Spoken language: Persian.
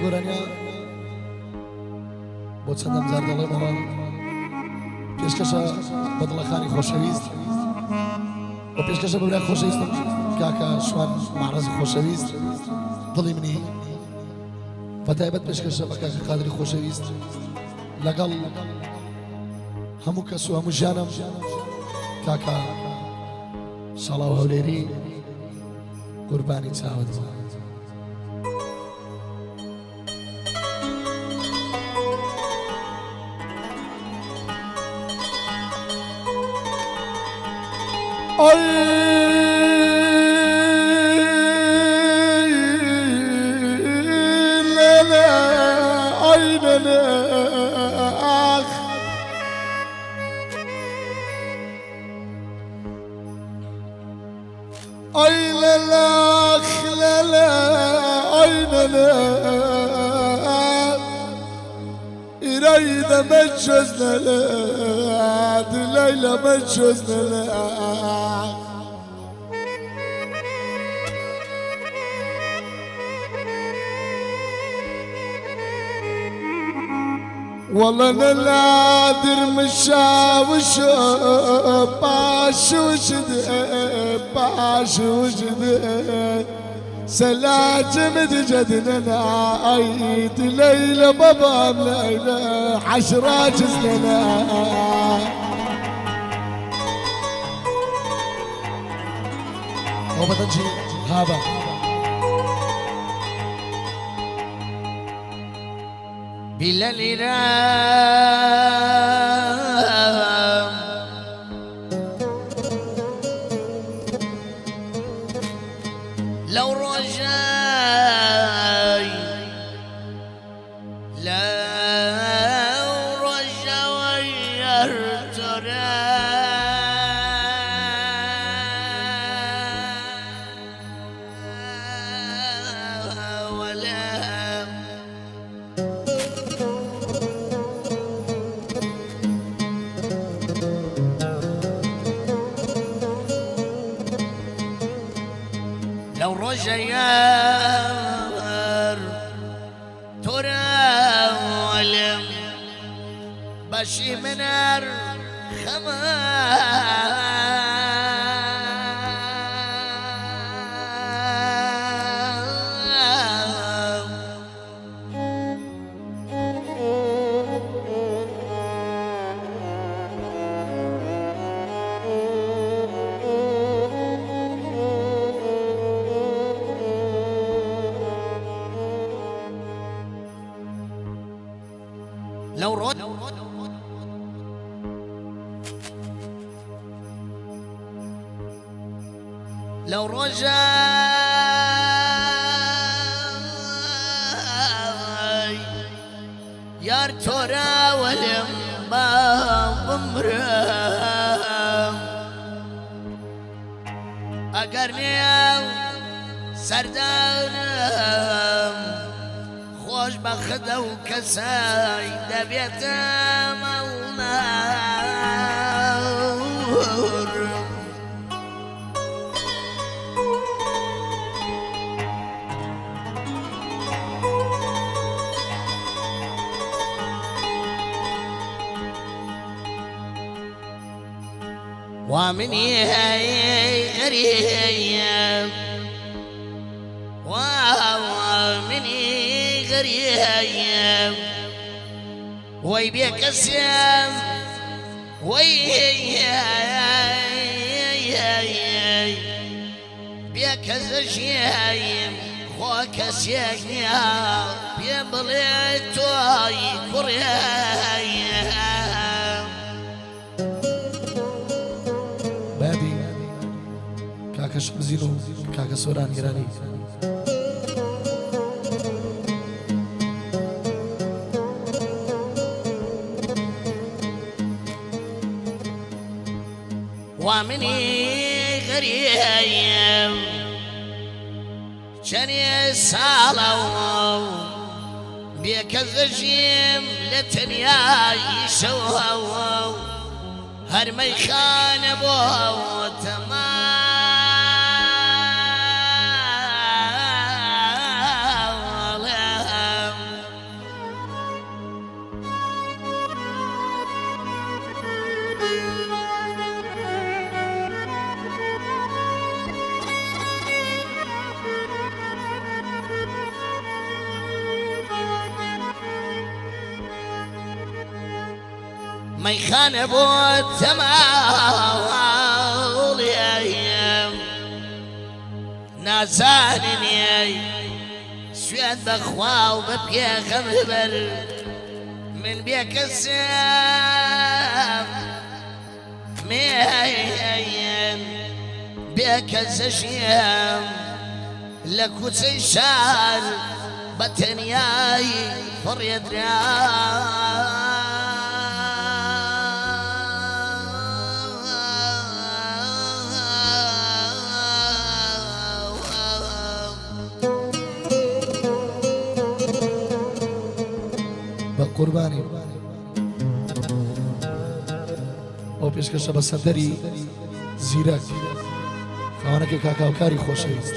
گۆرانیا بۆ چەندەم جار دەڵێ بەڵام پێشکەشە بە دڵەخانی خۆشەویست بۆ پێشکەشە بە برای خۆشەویستم کاکە شوان مەعرەزی خۆشەویست دڵی منی بە تایبەت پێشکەشە بە کاکە قادری خۆشەویست لەگەڵ هەموو کەس و هەموو ژیانم کاکە شەڵاو هەولێری قوربانی چاوت إريد مجزنا لا ليلى مجزنا لا والله نلادر مشاوش باش وجد باش وجد سلاجم جدنا عيد ليلى بابا ليلى حشرة جزنا وبدنجي هذا بلال لو رجاي لو رجاي يرترى ولا لو رجيار ترى ولم بشي منار لو رد لو رجاي يار ترى ولم بمرم اقرني سردانم خوش بخده و کسای دبیتم النار ومني هاي غريب ومني غريب وي بيك السيام وي بيك الزجيم خوك سيغنيا بيبليتوي كوريا بابي كاكا شمزينو كاكا سوران إيراني ومني غريب جني سالو بيك الزجيم لتنيا يشوهو هرمي خان ابو تمام مەیخانە بۆ تەماڵیم نازاننی سوێن بەخوا و بە پێغەمبەر من بێکەسم مێن بێکەسەشیم لە کوچەی شار بە تەنیایی فڕێدرا قوربانی ئەو پێشکەشە بە سەندەری زیرەک خاوەنەکەی کاکاوکاری خۆشەویست